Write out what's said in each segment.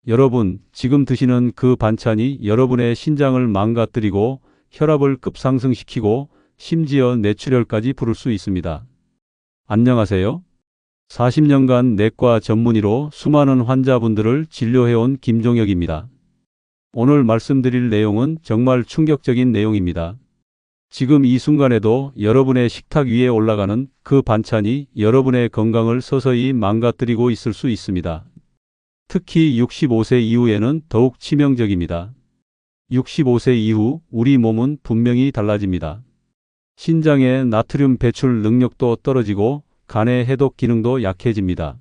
여러분, 지금 드시는 그 반찬이 여러분의 신장을 망가뜨리고 혈압을 급상승시키고 심지어 뇌출혈까지 부를 수 있습니다. 안녕하세요. 40년간 내과 전문의로 수많은 환자분들을 진료해온 김종혁입니다. 오늘 말씀드릴 내용은 정말 충격적인 내용입니다. 지금 이 순간에도 여러분의 식탁 위에 올라가는 그 반찬이 여러분의 건강을 서서히 망가뜨리고 있을 수 있습니다. 특히 65세 이후에는 더욱 치명적입니다. 65세 이후 우리 몸은 분명히 달라집니다. 신장의 나트륨 배출 능력도 떨어지고 간의 해독 기능도 약해집니다.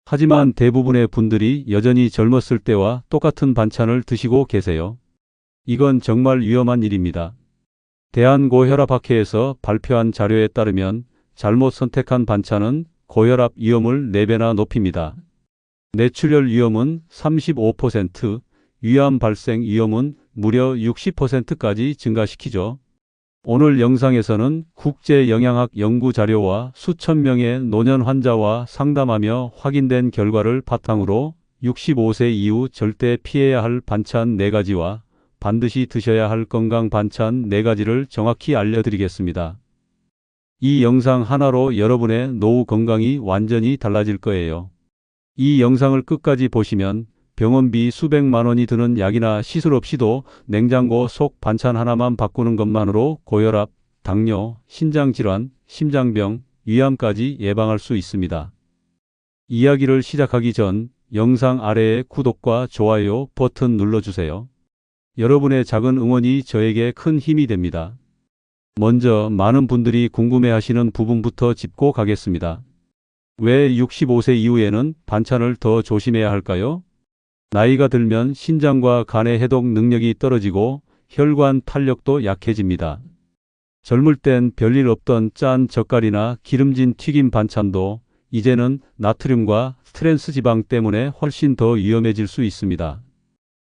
하지만 대부분의 분들이 여전히 젊었을 때와 똑같은 반찬을 드시고 계세요. 이건 정말 위험한 일입니다. 대한고혈압학회에서 발표한 자료에 따르면 잘못 선택한 반찬은 고혈압 위험을 4배나 높입니다. 뇌출혈 위험은 35%, 위암 발생 위험은 무려 60%까지 증가시키죠. 오늘 영상에서는 국제영양학 연구 자료와 수천 명의 노년 환자와 상담하며 확인된 결과를 바탕으로 65세 이후 절대 피해야 할 반찬 4가지와 반드시 드셔야 할 건강 반찬 4가지를 정확히 알려드리겠습니다. 이 영상 하나로 여러분의 노후 건강이 완전히 달라질 거예요. 이 영상을 끝까지 보시면 병원비 수백만 원이 드는 약이나 시술 없이도 냉장고 속 반찬 하나만 바꾸는 것만으로 고혈압, 당뇨, 신장질환, 심장병, 위암까지 예방할 수 있습니다. 이야기를 시작하기 전 영상 아래에 구독과 좋아요 버튼 눌러주세요. 여러분의 작은 응원이 저에게 큰 힘이 됩니다. 먼저 많은 분들이 궁금해하시는 부분부터 짚고 가겠습니다. 왜 65세 이후에는 반찬을 더 조심해야 할까요? 나이가 들면 신장과 간의 해독 능력이 떨어지고 혈관 탄력도 약해집니다. 젊을 땐 별일 없던 짠 젓갈이나 기름진 튀김 반찬도 이제는 나트륨과 트랜스 지방 때문에 훨씬 더 위험해질 수 있습니다.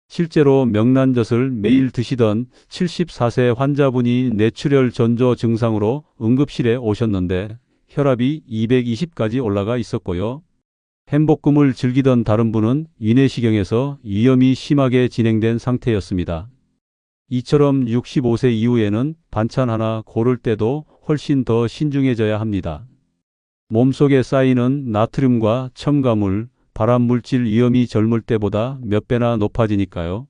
실제로 명란젓을 매일 드시던 74세 환자분이 뇌출혈 전조 증상으로 응급실에 오셨는데 혈압이 220까지 올라가 있었고요. 햄볶음을 즐기던 다른 분은 위내시경에서 위염이 심하게 진행된 상태였습니다. 이처럼 65세 이후에는 반찬 하나 고를 때도 훨씬 더 신중해져야 합니다. 몸속에 쌓이는 나트륨과 첨가물, 발암물질 위험이 젊을 때보다 몇 배나 높아지니까요.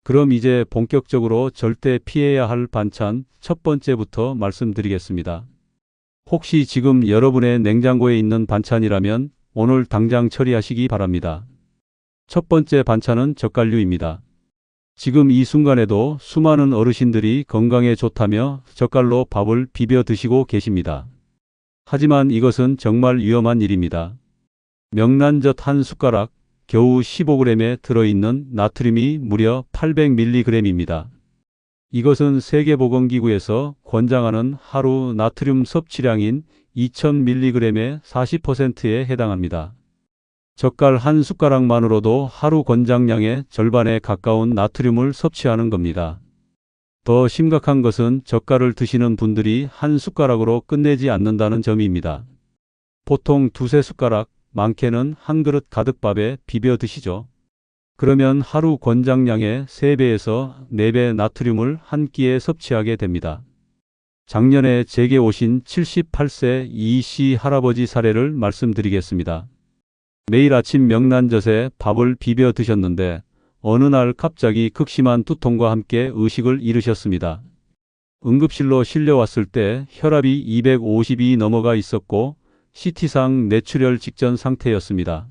그럼 이제 본격적으로 절대 피해야 할 반찬 첫 번째부터 말씀드리겠습니다. 혹시 지금 여러분의 냉장고에 있는 반찬이라면 오늘 당장 처리하시기 바랍니다. 첫 번째 반찬은 젓갈류입니다. 지금 이 순간에도 수많은 어르신들이 건강에 좋다며 젓갈로 밥을 비벼 드시고 계십니다. 하지만 이것은 정말 위험한 일입니다. 명란젓 한 숟가락, 겨우 15g에 들어있는 나트륨이 무려 800mg입니다. 이것은 세계보건기구에서 권장하는 하루 나트륨 섭취량인 2000mg의 40%에 해당합니다. 젓갈 한 숟가락만으로도 하루 권장량의 절반에 가까운 나트륨을 섭취하는 겁니다. 더 심각한 것은 젓갈을 드시는 분들이 한 숟가락으로 끝내지 않는다는 점입니다. 보통 2~3숟가락, 많게는 한 그릇 가득 밥에 비벼 드시죠. 그러면 하루 권장량의 3배에서 4배 나트륨을 한 끼에 섭취하게 됩니다. 작년에 제게 오신 78세 이씨 할아버지 사례를 말씀드리겠습니다. 매일 아침 명란젓에 밥을 비벼 드셨는데 어느 날 갑자기 극심한 두통과 함께 의식을 잃으셨습니다. 응급실로 실려왔을 때 혈압이 250이 넘어가 있었고 CT상 뇌출혈 직전 상태였습니다.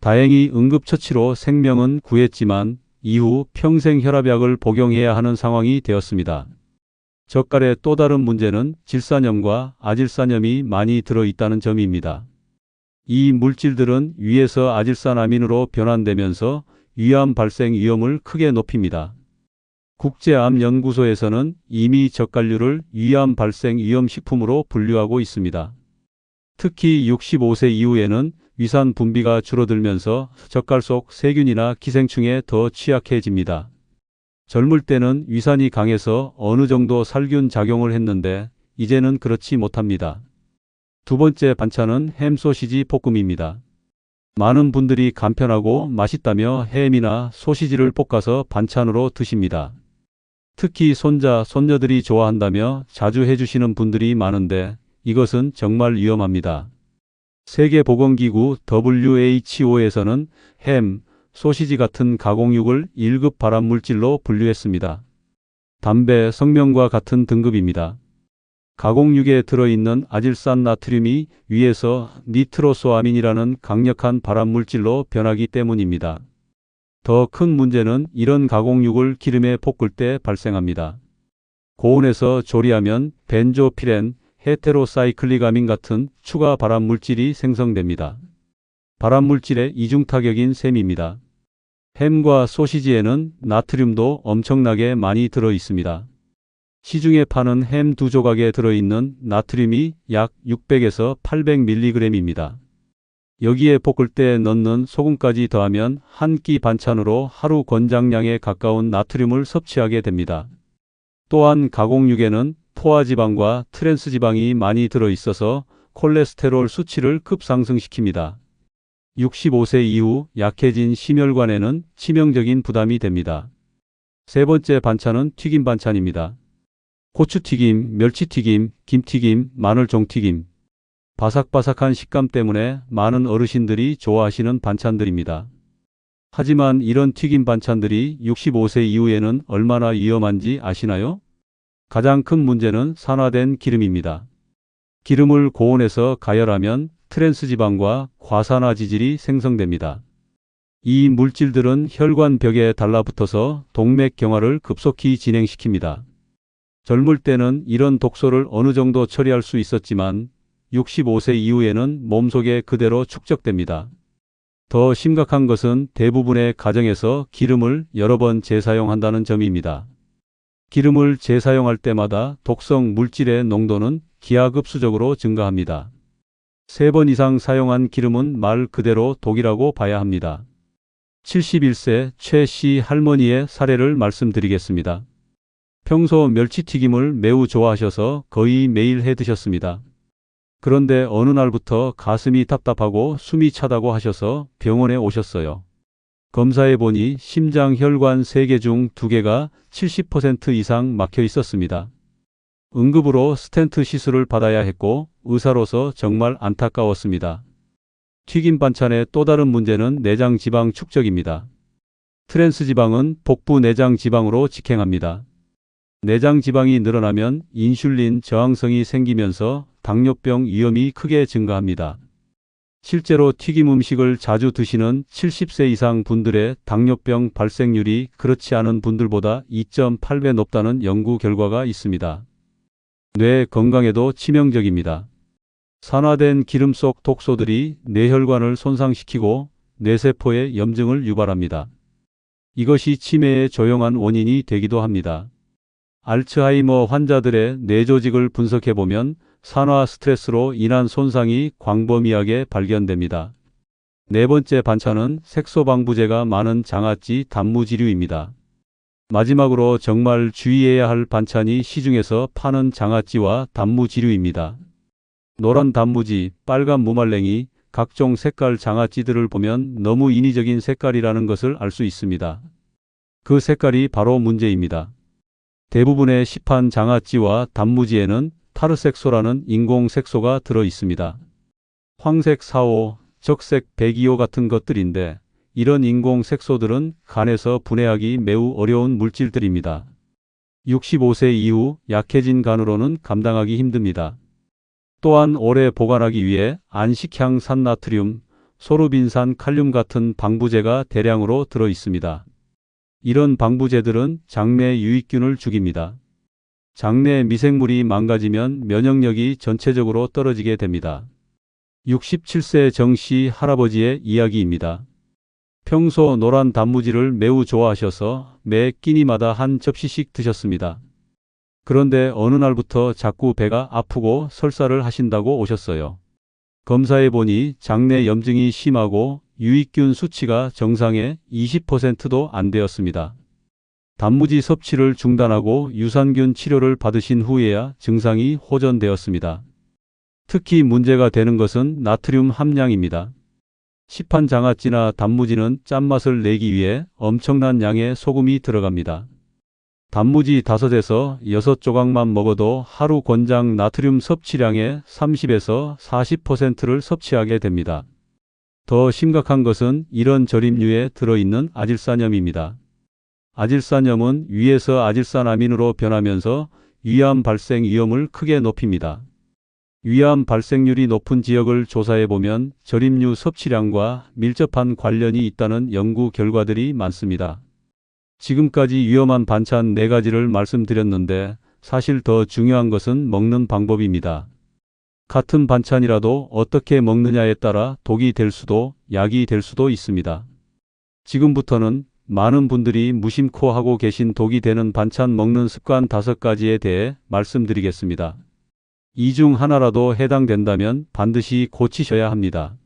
다행히 응급처치로 생명은 구했지만 이후 평생 혈압약을 복용해야 하는 상황이 되었습니다. 젓갈의 또 다른 문제는 질산염과 아질산염이 많이 들어있다는 점입니다. 이 물질들은 위에서 아질산아민으로 변환되면서 위암 발생 위험을 크게 높입니다. 국제암연구소에서는 이미 젓갈류를 위암 발생 위험식품으로 분류하고 있습니다. 특히 65세 이후에는 위산 분비가 줄어들면서 젓갈 속 세균이나 기생충에 더 취약해집니다. 젊을 때는 위산이 강해서 어느 정도 살균 작용을 했는데 이제는 그렇지 못합니다. 두 번째 반찬은 햄 소시지 볶음입니다. 많은 분들이 간편하고 맛있다며 햄이나 소시지를 볶아서 반찬으로 드십니다. 특히 손자, 손녀들이 좋아한다며 자주 해주시는 분들이 많은데 이것은 정말 위험합니다. 세계보건기구 WHO에서는 햄, 소시지 같은 가공육을 1급 발암물질로 분류했습니다. 담배, 성명과 같은 등급입니다. 가공육에 들어있는 아질산 나트륨이 위에서 니트로소아민이라는 강력한 발암물질로 변하기 때문입니다. 더 큰 문제는 이런 가공육을 기름에 볶을 때 발생합니다. 고온에서 조리하면 벤조피렌, 헤테로사이클릭아민 같은 추가 발암물질이 생성됩니다. 발암물질의 이중타격인 셈입니다. 햄과 소시지에는 나트륨도 엄청나게 많이 들어 있습니다. 시중에 파는 햄 2조각에 들어있는 나트륨이 약 600에서 800mg입니다. 여기에 볶을 때 넣는 소금까지 더하면 한 끼 반찬으로 하루 권장량에 가까운 나트륨을 섭취하게 됩니다. 또한 가공육에는 포화지방과 트랜스지방이 많이 들어있어서 콜레스테롤 수치를 급상승시킵니다. 65세 이후 약해진 심혈관에는 치명적인 부담이 됩니다. 세 번째 반찬은 튀김 반찬입니다. 고추튀김, 멸치튀김, 김튀김, 마늘종튀김. 바삭바삭한 식감 때문에 많은 어르신들이 좋아하시는 반찬들입니다. 하지만 이런 튀김 반찬들이 65세 이후에는 얼마나 위험한지 아시나요? 가장 큰 문제는 산화된 기름입니다. 기름을 고온에서 가열하면 트랜스지방과 과산화지질이 생성됩니다. 이 물질들은 혈관벽에 달라붙어서 동맥경화를 급속히 진행시킵니다. 젊을 때는 이런 독소를 어느 정도 처리할 수 있었지만 65세 이후에는 몸속에 그대로 축적됩니다. 더 심각한 것은 대부분의 가정에서 기름을 여러 번 재사용한다는 점입니다. 기름을 재사용할 때마다 독성 물질의 농도는 기하급수적으로 증가합니다. 3번 이상 사용한 기름은 말 그대로 독이라고 봐야 합니다. 71세 최 씨 할머니의 사례를 말씀드리겠습니다. 평소 멸치튀김을 매우 좋아하셔서 거의 매일 해 드셨습니다. 그런데 어느 날부터 가슴이 답답하고 숨이 차다고 하셔서 병원에 오셨어요. 검사해 보니 심장 혈관 3개 중 2개가 70% 이상 막혀 있었습니다. 응급으로 스텐트 시술을 받아야 했고 의사로서 정말 안타까웠습니다. 튀김 반찬의 또 다른 문제는 내장 지방 축적입니다. 트랜스 지방은 복부 내장 지방으로 직행합니다. 내장 지방이 늘어나면 인슐린 저항성이 생기면서 당뇨병 위험이 크게 증가합니다. 실제로 튀김 음식을 자주 드시는 70세 이상 분들의 당뇨병 발생률이 그렇지 않은 분들보다 2.8배 높다는 연구 결과가 있습니다. 뇌 건강에도 치명적입니다. 산화된 기름 속 독소들이 뇌혈관을 손상시키고 뇌세포에 염증을 유발합니다. 이것이 치매의 조용한 원인이 되기도 합니다. 알츠하이머 환자들의 뇌조직을 분석해보면 산화 스트레스로 인한 손상이 광범위하게 발견됩니다. 네 번째 반찬은 색소방부제가 많은 장아찌 단무지류입니다. 마지막으로 정말 주의해야 할 반찬이 시중에서 파는 장아찌와 단무지류입니다. 노란 단무지, 빨간 무말랭이, 각종 색깔 장아찌들을 보면 너무 인위적인 색깔이라는 것을 알 수 있습니다. 그 색깔이 바로 문제입니다. 대부분의 시판 장아찌와 단무지에는 타르색소라는 인공색소가 들어 있습니다. 황색 4호, 적색 102호 같은 것들인데 이런 인공색소들은 간에서 분해하기 매우 어려운 물질들입니다. 65세 이후 약해진 간으로는 감당하기 힘듭니다. 또한 오래 보관하기 위해 안식향 산나트륨, 소르빈산 칼륨 같은 방부제가 대량으로 들어 있습니다. 이런 방부제들은 장내 유익균을 죽입니다. 장내 미생물이 망가지면 면역력이 전체적으로 떨어지게 됩니다. 67세 정씨 할아버지의 이야기입니다. 평소 노란 단무지를 매우 좋아하셔서 매 끼니마다 한 접시씩 드셨습니다. 그런데 어느 날부터 자꾸 배가 아프고 설사를 하신다고 오셨어요. 검사해 보니 장내 염증이 심하고 유익균 수치가 정상의 20%도 안 되었습니다. 단무지 섭취를 중단하고 유산균 치료를 받으신 후에야 증상이 호전되었습니다. 특히 문제가 되는 것은 나트륨 함량입니다. 시판 장아찌나 단무지는 짠맛을 내기 위해 엄청난 양의 소금이 들어갑니다. 단무지 5에서 6조각만 먹어도 하루 권장 나트륨 섭취량의 30에서 40%를 섭취하게 됩니다. 더 심각한 것은 이런 절임류에 들어있는 아질산염입니다. 아질산염은 위에서 아질산아민으로 변하면서 위암 발생 위험을 크게 높입니다. 위암 발생률이 높은 지역을 조사해보면 절임류 섭취량과 밀접한 관련이 있다는 연구 결과들이 많습니다. 지금까지 위험한 반찬 4가지를 말씀드렸는데 사실 더 중요한 것은 먹는 방법입니다. 같은 반찬이라도 어떻게 먹느냐에 따라 독이 될 수도 약이 될 수도 있습니다. 지금부터는 많은 분들이 무심코 하고 계신 독이 되는 반찬 먹는 습관 5가지에 대해 말씀드리겠습니다. 이 중 하나라도 해당된다면 반드시 고치셔야 합니다.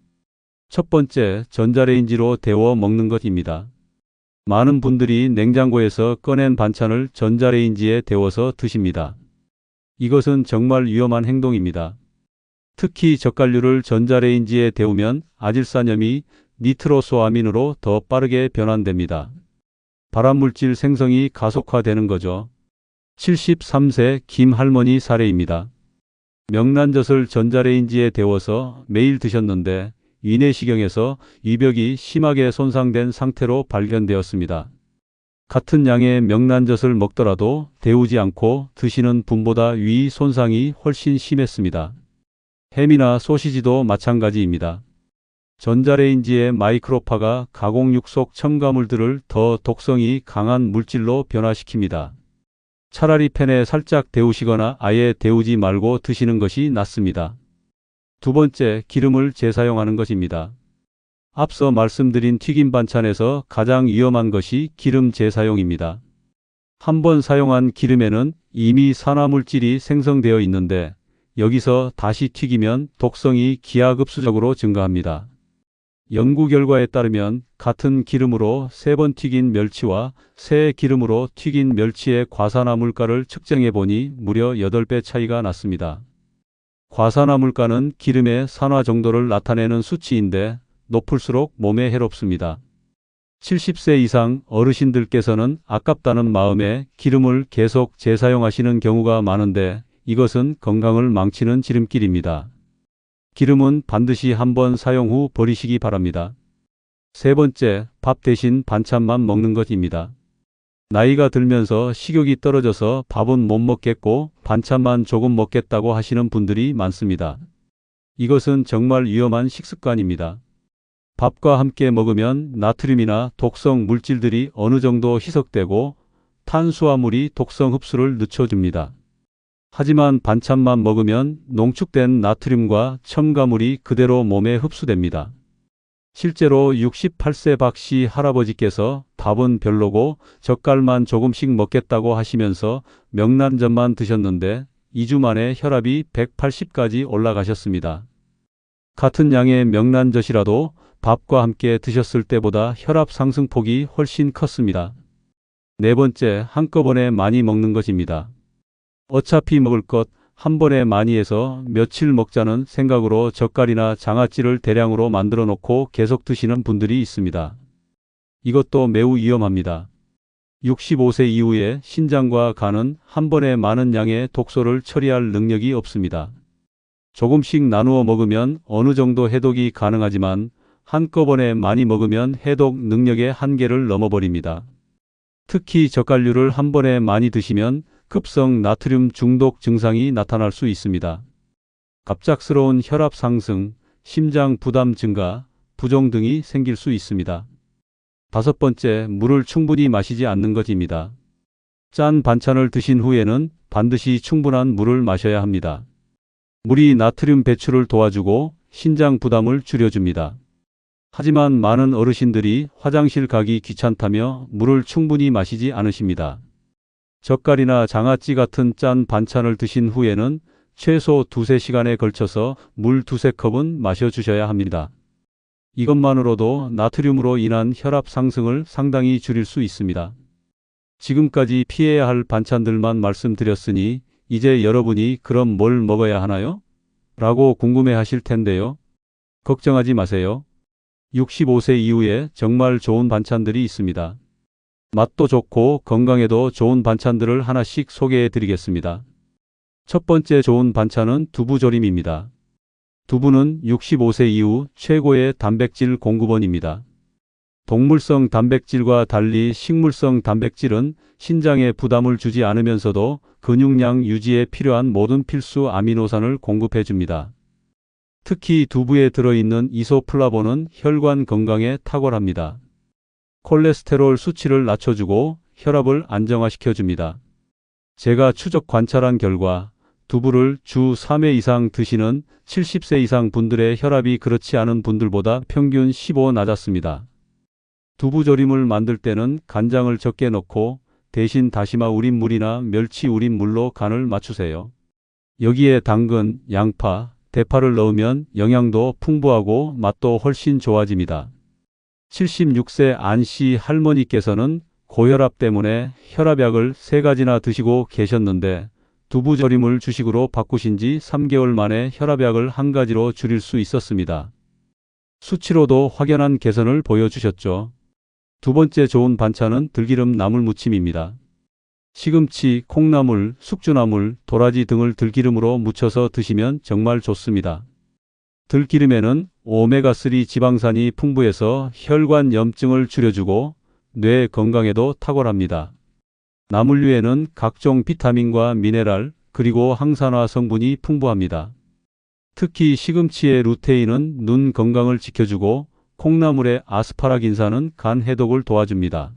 첫 번째, 전자레인지로 데워 먹는 것입니다. 많은 분들이 냉장고에서 꺼낸 반찬을 전자레인지에 데워서 드십니다. 이것은 정말 위험한 행동입니다. 특히 젓갈류를 전자레인지에 데우면 아질산염이 니트로소아민으로 더 빠르게 변환됩니다. 발암물질 생성이 가속화되는 거죠. 73세 김 할머니 사례입니다. 명란젓을 전자레인지에 데워서 매일 드셨는데 위내시경에서 위벽이 심하게 손상된 상태로 발견되었습니다. 같은 양의 명란젓을 먹더라도 데우지 않고 드시는 분보다 위 손상이 훨씬 심했습니다. 햄이나 소시지도 마찬가지입니다. 전자레인지의 마이크로파가 가공육 속 첨가물들을 더 독성이 강한 물질로 변화시킵니다. 차라리 팬에 살짝 데우시거나 아예 데우지 말고 드시는 것이 낫습니다. 두 번째, 기름을 재사용하는 것입니다. 앞서 말씀드린 튀김 반찬에서 가장 위험한 것이 기름 재사용입니다. 한번 사용한 기름에는 이미 산화물질이 생성되어 있는데 여기서 다시 튀기면 독성이 기하급수적으로 증가합니다. 연구 결과에 따르면 같은 기름으로 3번 튀긴 멸치와 새 기름으로 튀긴 멸치의 과산화물가를 측정해 보니 무려 8배 차이가 났습니다. 과산화물가는 기름의 산화 정도를 나타내는 수치인데 높을수록 몸에 해롭습니다. 70세 이상 어르신들께서는 아깝다는 마음에 기름을 계속 재사용하시는 경우가 많은데 이것은 건강을 망치는 지름길입니다. 기름은 반드시 한번 사용 후 버리시기 바랍니다. 세 번째, 밥 대신 반찬만 먹는 것입니다. 나이가 들면서 식욕이 떨어져서 밥은 못 먹겠고 반찬만 조금 먹겠다고 하시는 분들이 많습니다. 이것은 정말 위험한 식습관입니다. 밥과 함께 먹으면 나트륨이나 독성 물질들이 어느 정도 희석되고 탄수화물이 독성 흡수를 늦춰줍니다. 하지만 반찬만 먹으면 농축된 나트륨과 첨가물이 그대로 몸에 흡수됩니다. 실제로 68세 박씨 할아버지께서 밥은 별로고 젓갈만 조금씩 먹겠다고 하시면서 명란젓만 드셨는데 2주 만에 혈압이 180까지 올라가셨습니다. 같은 양의 명란젓이라도 밥과 함께 드셨을 때보다 혈압 상승폭이 훨씬 컸습니다. 네 번째, 한꺼번에 많이 먹는 것입니다. 어차피 먹을 것 한 번에 많이 해서 며칠 먹자는 생각으로 젓갈이나 장아찌를 대량으로 만들어 놓고 계속 드시는 분들이 있습니다. 이것도 매우 위험합니다. 65세 이후에 신장과 간은 한 번에 많은 양의 독소를 처리할 능력이 없습니다. 조금씩 나누어 먹으면 어느 정도 해독이 가능하지만 한꺼번에 많이 먹으면 해독 능력의 한계를 넘어버립니다. 특히 젓갈류를 한 번에 많이 드시면 급성 나트륨 중독 증상이 나타날 수 있습니다. 갑작스러운 혈압 상승, 심장 부담 증가, 부종 등이 생길 수 있습니다. 다섯 번째, 물을 충분히 마시지 않는 것입니다. 짠 반찬을 드신 후에는 반드시 충분한 물을 마셔야 합니다. 물이 나트륨 배출을 도와주고 신장 부담을 줄여줍니다. 하지만 많은 어르신들이 화장실 가기 귀찮다며 물을 충분히 마시지 않으십니다. 젓갈이나 장아찌 같은 짠 반찬을 드신 후에는 최소 2~3시간에 걸쳐서 물 2~3컵은 마셔주셔야 합니다. 이것만으로도 나트륨으로 인한 혈압 상승을 상당히 줄일 수 있습니다. 지금까지 피해야 할 반찬들만 말씀드렸으니 이제 여러분이 그럼 뭘 먹어야 하나요? 라고 궁금해 하실 텐데요. 걱정하지 마세요. 65세 이후에 정말 좋은 반찬들이 있습니다. 맛도 좋고 건강에도 좋은 반찬들을 하나씩 소개해 드리겠습니다. 첫 번째 좋은 반찬은 두부조림입니다. 두부는 65세 이후 최고의 단백질 공급원입니다. 동물성 단백질과 달리 식물성 단백질은 신장에 부담을 주지 않으면서도 근육량 유지에 필요한 모든 필수 아미노산을 공급해 줍니다. 특히 두부에 들어있는 이소플라본은 혈관 건강에 탁월합니다. 콜레스테롤 수치를 낮춰주고 혈압을 안정화시켜 줍니다. 제가 추적 관찰한 결과 두부를 주 3회 이상 드시는 70세 이상 분들의 혈압이 그렇지 않은 분들보다 평균 15 낮았습니다. 두부조림을 만들 때는 간장을 적게 넣고 대신 다시마 우린 물이나 멸치 우린 물로 간을 맞추세요. 여기에 당근, 양파, 대파를 넣으면 영양도 풍부하고 맛도 훨씬 좋아집니다. 76세 안씨 할머니께서는 고혈압 때문에 혈압약을 3가지나 드시고 계셨는데 두부조림을 주식으로 바꾸신 지 3개월 만에 혈압약을 1가지로 줄일 수 있었습니다. 수치로도 확연한 개선을 보여주셨죠. 두 번째 좋은 반찬은 들기름 나물무침입니다. 시금치, 콩나물, 숙주나물, 도라지 등을 들기름으로 무쳐서 드시면 정말 좋습니다. 들기름에는 오메가3 지방산이 풍부해서 혈관 염증을 줄여주고 뇌 건강에도 탁월합니다. 나물류에는 각종 비타민과 미네랄 그리고 항산화 성분이 풍부합니다. 특히 시금치의 루테인은 눈 건강을 지켜주고 콩나물의 아스파라긴산은 간 해독을 도와줍니다.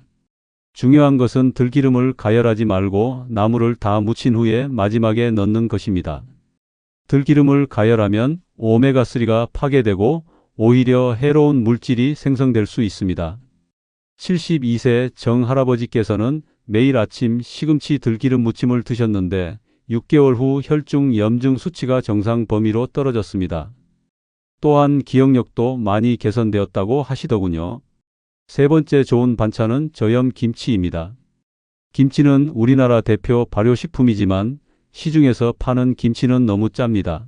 중요한 것은 들기름을 가열하지 말고 나물을 다 무친 후에 마지막에 넣는 것입니다. 들기름을 가열하면 오메가3가 파괴되고 오히려 해로운 물질이 생성될 수 있습니다. 72세 정할아버지께서는 매일 아침 시금치 들기름 무침을 드셨는데 6개월 후 혈중 염증 수치가 정상 범위로 떨어졌습니다. 또한 기억력도 많이 개선되었다고 하시더군요. 세 번째 좋은 반찬은 저염 김치입니다. 김치는 우리나라 대표 발효식품이지만 시중에서 파는 김치는 너무 짭니다.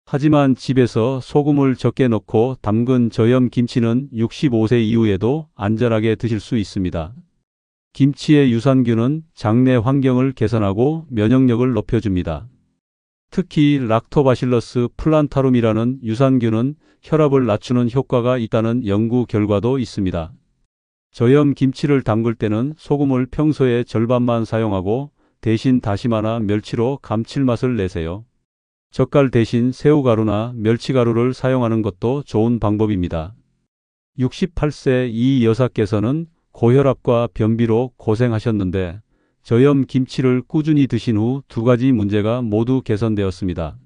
하지만 집에서 소금을 적게 넣고 담근 저염 김치는 65세 이후에도 안전하게 드실 수 있습니다. 김치의 유산균은 장내 환경을 개선하고 면역력을 높여줍니다. 특히 락토바실러스 플란타룸이라는 유산균은 혈압을 낮추는 효과가 있다는 연구 결과도 있습니다. 저염 김치를 담글 때는 소금을 평소의 절반만 사용하고 대신 다시마나 멸치로 감칠맛을 내세요. 젓갈 대신 새우가루나 멸치가루를 사용하는 것도 좋은 방법입니다. 68세 이 여사께서는 고혈압과 변비로 고생하셨는데 저염 김치를 꾸준히 드신 후 2가지 문제가 모두 개선되었습니다.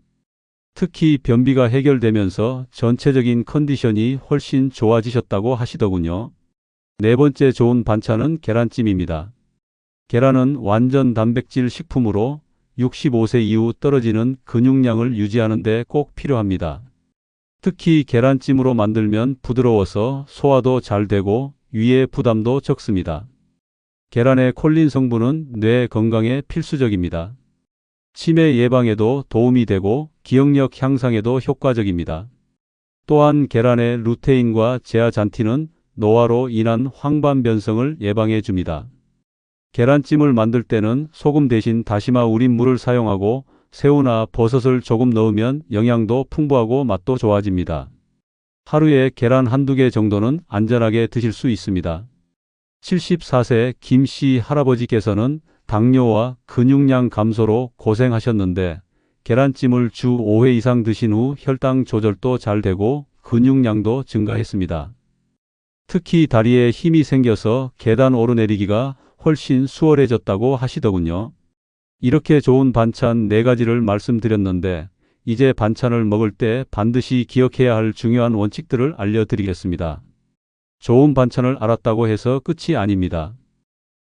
특히 변비가 해결되면서 전체적인 컨디션이 훨씬 좋아지셨다고 하시더군요. 네 번째 좋은 반찬은 계란찜입니다. 계란은 완전 단백질 식품으로 65세 이후 떨어지는 근육량을 유지하는 데 꼭 필요합니다. 특히 계란찜으로 만들면 부드러워서 소화도 잘 되고 위의 부담도 적습니다. 계란의 콜린 성분은 뇌 건강에 필수적입니다. 치매 예방에도 도움이 되고 기억력 향상에도 효과적입니다. 또한 계란의 루테인과 제아잔틴은 노화로 인한 황반 변성을 예방해 줍니다. 계란찜을 만들 때는 소금 대신 다시마 우린 물을 사용하고 새우나 버섯을 조금 넣으면 영양도 풍부하고 맛도 좋아집니다. 하루에 계란 1~2개 정도는 안전하게 드실 수 있습니다. 74세 김씨 할아버지께서는 당뇨와 근육량 감소로 고생하셨는데 계란찜을 주 5회 이상 드신 후 혈당 조절도 잘 되고 근육량도 증가했습니다. 특히 다리에 힘이 생겨서 계단 오르내리기가 훨씬 수월해졌다고 하시더군요. 이렇게 좋은 반찬 4가지를 말씀드렸는데 이제 반찬을 먹을 때 반드시 기억해야 할 중요한 원칙들을 알려드리겠습니다. 좋은 반찬을 알았다고 해서 끝이 아닙니다.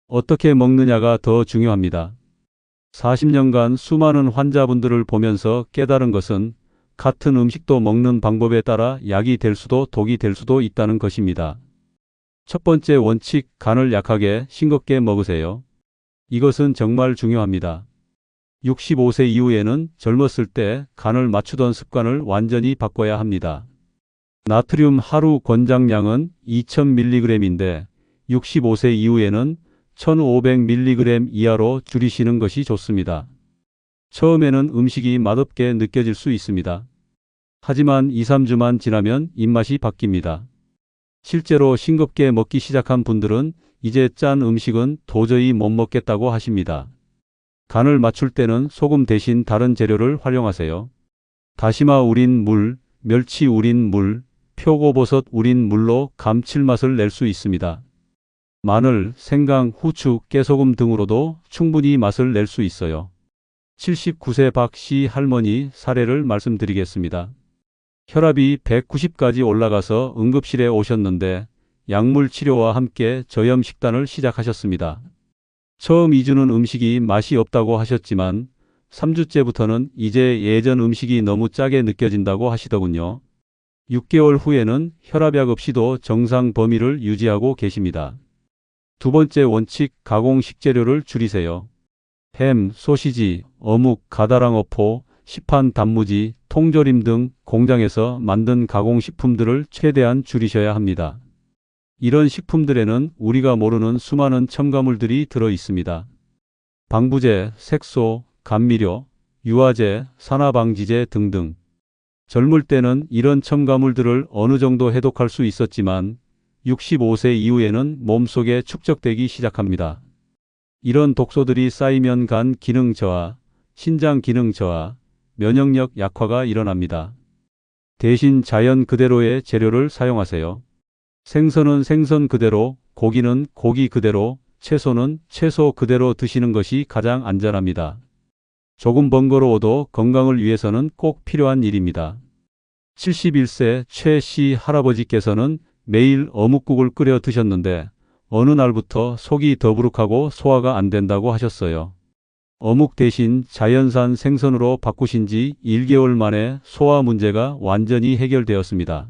어떻게 먹느냐가 더 중요합니다. 40년간 수많은 환자분들을 보면서 깨달은 것은 같은 음식도 먹는 방법에 따라 약이 될 수도 독이 될 수도 있다는 것입니다. 첫 번째 원칙, 간을 약하게 싱겁게 먹으세요. 이것은 정말 중요합니다. 65세 이후에는 젊었을 때 간을 맞추던 습관을 완전히 바꿔야 합니다. 나트륨 하루 권장량은 2000mg인데 65세 이후에는 1500mg 이하로 줄이시는 것이 좋습니다. 처음에는 음식이 맛없게 느껴질 수 있습니다. 하지만 2, 3주만 지나면 입맛이 바뀝니다. 실제로 싱겁게 먹기 시작한 분들은 이제 짠 음식은 도저히 못 먹겠다고 하십니다. 간을 맞출 때는 소금 대신 다른 재료를 활용하세요. 다시마 우린 물, 멸치 우린 물, 표고버섯 우린 물로 감칠맛을 낼 수 있습니다. 마늘, 생강, 후추, 깨소금 등으로도 충분히 맛을 낼 수 있어요. 79세 박 씨 할머니 사례를 말씀드리겠습니다. 혈압이 190까지 올라가서 응급실에 오셨는데 약물 치료와 함께 저염 식단을 시작하셨습니다. 처음 2주는 음식이 맛이 없다고 하셨지만 3주째부터는 이제 예전 음식이 너무 짜게 느껴진다고 하시더군요. 6개월 후에는 혈압약 없이도 정상 범위를 유지하고 계십니다. 두 번째 원칙, 가공 식재료를 줄이세요. 햄, 소시지, 어묵, 가다랑어포, 시판 단무지, 통조림 등 공장에서 만든 가공식품들을 최대한 줄이셔야 합니다. 이런 식품들에는 우리가 모르는 수많은 첨가물들이 들어 있습니다. 방부제, 색소, 감미료, 유화제, 산화방지제 등등. 젊을 때는 이런 첨가물들을 어느 정도 해독할 수 있었지만 65세 이후에는 몸속에 축적되기 시작합니다. 이런 독소들이 쌓이면 간 기능 저하, 신장 기능 저하, 면역력 약화가 일어납니다. 대신 자연 그대로의 재료를 사용하세요. 생선은 생선 그대로, 고기는 고기 그대로, 채소는 채소 그대로 드시는 것이 가장 안전합니다. 조금 번거로워도 건강을 위해서는 꼭 필요한 일입니다. 71세 최 씨 할아버지께서는 매일 어묵국을 끓여 드셨는데 어느 날부터 속이 더부룩하고 소화가 안 된다고 하셨어요. 어묵 대신 자연산 생선으로 바꾸신 지 1개월 만에 소화 문제가 완전히 해결되었습니다.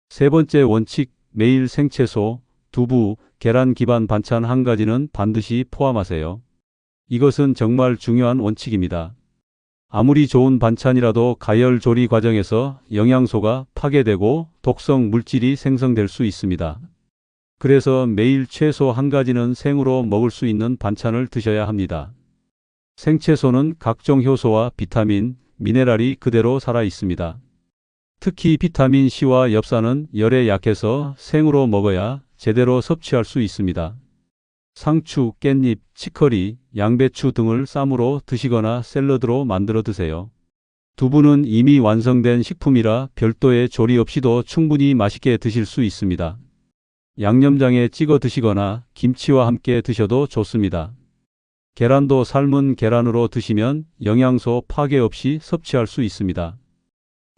세 번째 원칙, 매일 생채소, 두부, 계란 기반 반찬 한 가지는 반드시 포함하세요. 이것은 정말 중요한 원칙입니다. 아무리 좋은 반찬이라도 가열 조리 과정에서 영양소가 파괴되고 독성 물질이 생성될 수 있습니다. 그래서 매일 최소 한 가지는 생으로 먹을 수 있는 반찬을 드셔야 합니다. 생채소는 각종 효소와 비타민, 미네랄이 그대로 살아 있습니다. 특히 비타민 C와 엽산은 열에 약해서 생으로 먹어야 제대로 섭취할 수 있습니다. 상추, 깻잎, 치커리, 양배추 등을 쌈으로 드시거나 샐러드로 만들어 드세요. 두부는 이미 완성된 식품이라 별도의 조리 없이도 충분히 맛있게 드실 수 있습니다. 양념장에 찍어 드시거나 김치와 함께 드셔도 좋습니다. 계란도 삶은 계란으로 드시면 영양소 파괴 없이 섭취할 수 있습니다.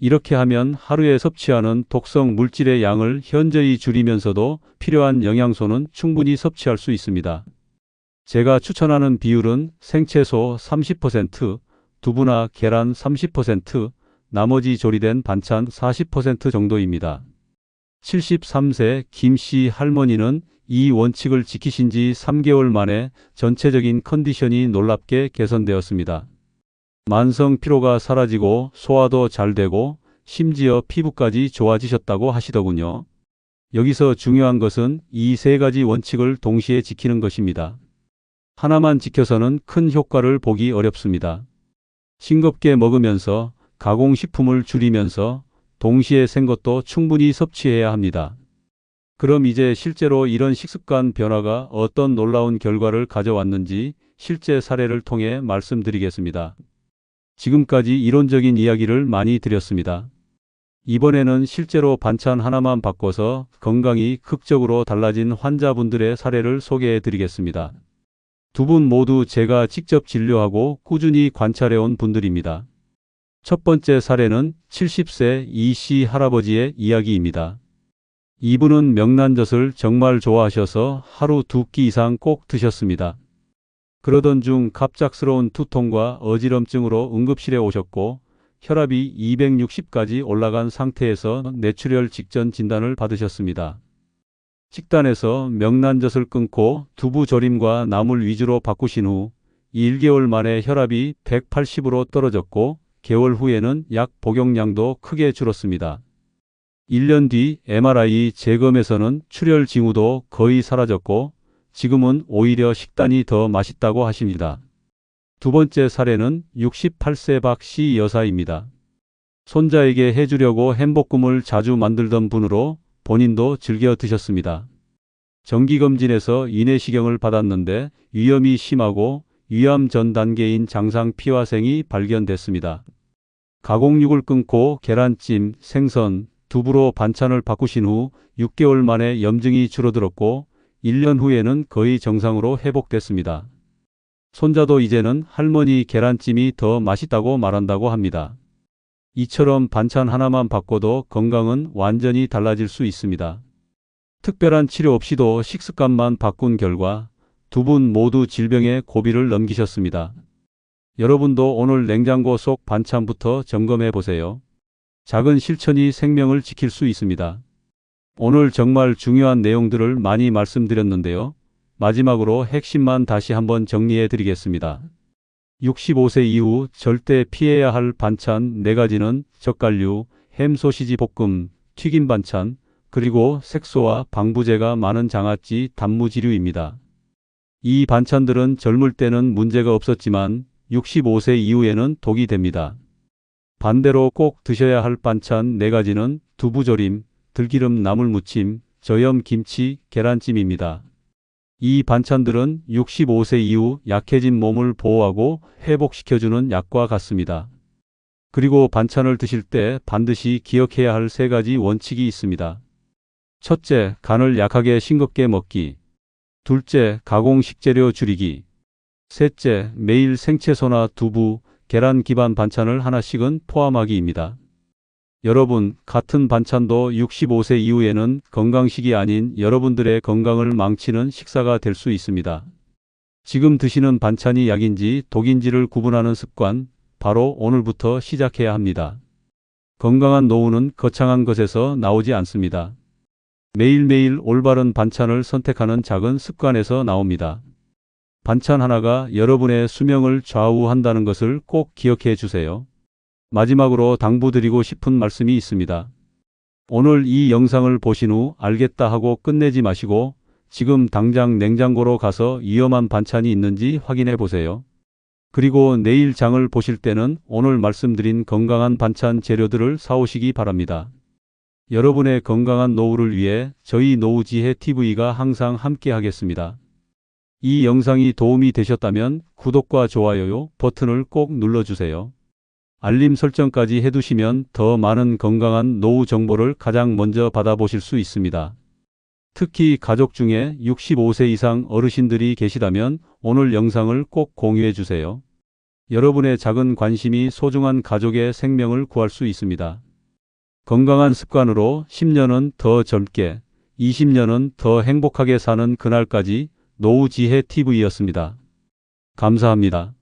이렇게 하면 하루에 섭취하는 독성 물질의 양을 현저히 줄이면서도 필요한 영양소는 충분히 섭취할 수 있습니다. 제가 추천하는 비율은 생채소 30%, 두부나 계란 30%, 나머지 조리된 반찬 40% 정도입니다. 73세 김 씨 할머니는 이 원칙을 지키신 지 3개월 만에 전체적인 컨디션이 놀랍게 개선되었습니다. 만성 피로가 사라지고 소화도 잘 되고 심지어 피부까지 좋아지셨다고 하시더군요. 여기서 중요한 것은 이 세 가지 원칙을 동시에 지키는 것입니다. 하나만 지켜서는 큰 효과를 보기 어렵습니다. 싱겁게 먹으면서 가공식품을 줄이면서 동시에 생것도 충분히 섭취해야 합니다. 그럼 이제 실제로 이런 식습관 변화가 어떤 놀라운 결과를 가져왔는지 실제 사례를 통해 말씀드리겠습니다. 지금까지 이론적인 이야기를 많이 드렸습니다. 이번에는 실제로 반찬 하나만 바꿔서 건강이 극적으로 달라진 환자분들의 사례를 소개해 드리겠습니다. 두 분 모두 제가 직접 진료하고 꾸준히 관찰해온 분들입니다. 첫 번째 사례는 70세 이 씨 할아버지의 이야기입니다. 이분은 명란젓을 정말 좋아하셔서 하루 2끼 이상 꼭 드셨습니다. 그러던 중 갑작스러운 두통과 어지럼증으로 응급실에 오셨고 혈압이 260까지 올라간 상태에서 뇌출혈 직전 진단을 받으셨습니다. 식단에서 명란젓을 끊고 두부 조림과 나물 위주로 바꾸신 후 1개월 만에 혈압이 180으로 떨어졌고 개월 후에는 약 복용량도 크게 줄었습니다. 1년 뒤 MRI 재검에서는 출혈 징후도 거의 사라졌고 지금은 오히려 식단이 더 맛있다고 하십니다. 두 번째 사례는 68세 박 씨 여사입니다. 손자에게 해주려고 행복금을 자주 만들던 분으로 본인도 즐겨 드셨습니다. 정기검진에서 인내시경을 받았는데 위염이 심하고 위암 전 단계인 장상 피화생이 발견됐습니다. 가공육을 끊고 계란찜, 생선, 두부로 반찬을 바꾸신 후 6개월 만에 염증이 줄어들었고 1년 후에는 거의 정상으로 회복됐습니다. 손자도 이제는 할머니 계란찜이 더 맛있다고 말한다고 합니다. 이처럼 반찬 하나만 바꿔도 건강은 완전히 달라질 수 있습니다. 특별한 치료 없이도 식습관만 바꾼 결과 두 분 모두 질병의 고비를 넘기셨습니다. 여러분도 오늘 냉장고 속 반찬부터 점검해 보세요. 작은 실천이 생명을 지킬 수 있습니다. 오늘 정말 중요한 내용들을 많이 말씀드렸는데요. 마지막으로 핵심만 다시 한번 정리해 드리겠습니다. 65세 이후 절대 피해야 할 반찬 4가지는 젓갈류, 햄 소시지 볶음, 튀김 반찬, 그리고 색소와 방부제가 많은 장아찌 단무지류입니다. 이 반찬들은 젊을 때는 문제가 없었지만 65세 이후에는 독이 됩니다. 반대로 꼭 드셔야 할 반찬 4가지는 두부조림, 들기름 나물무침, 저염 김치, 계란찜입니다. 이 반찬들은 65세 이후 약해진 몸을 보호하고 회복시켜주는 약과 같습니다. 그리고 반찬을 드실 때 반드시 기억해야 할 3가지 원칙이 있습니다. 첫째, 간을 약하게 싱겁게 먹기. 둘째, 가공 식재료 줄이기. 셋째, 매일 생채소나 두부, 계란 기반 반찬을 하나씩은 포함하기입니다. 여러분, 같은 반찬도 65세 이후에는 건강식이 아닌 여러분들의 건강을 망치는 식사가 될 수 있습니다. 지금 드시는 반찬이 약인지 독인지를 구분하는 습관, 바로 오늘부터 시작해야 합니다. 건강한 노후는 거창한 것에서 나오지 않습니다. 매일매일 올바른 반찬을 선택하는 작은 습관에서 나옵니다. 반찬 하나가 여러분의 수명을 좌우한다는 것을 꼭 기억해 주세요. 마지막으로 당부드리고 싶은 말씀이 있습니다. 오늘 이 영상을 보신 후 알겠다 하고 끝내지 마시고 지금 당장 냉장고로 가서 위험한 반찬이 있는지 확인해 보세요. 그리고 내일 장을 보실 때는 오늘 말씀드린 건강한 반찬 재료들을 사오시기 바랍니다. 여러분의 건강한 노후를 위해 저희 노후지혜TV가 항상 함께 하겠습니다. 이 영상이 도움이 되셨다면 구독과 좋아요 버튼을 꼭 눌러주세요. 알림 설정까지 해두시면 더 많은 건강한 노후 정보를 가장 먼저 받아보실 수 있습니다. 특히 가족 중에 65세 이상 어르신들이 계시다면 오늘 영상을 꼭 공유해 주세요. 여러분의 작은 관심이 소중한 가족의 생명을 구할 수 있습니다. 건강한 습관으로 10년은 더 젊게, 20년은 더 행복하게 사는 그날까지 노후지혜TV였습니다. 감사합니다.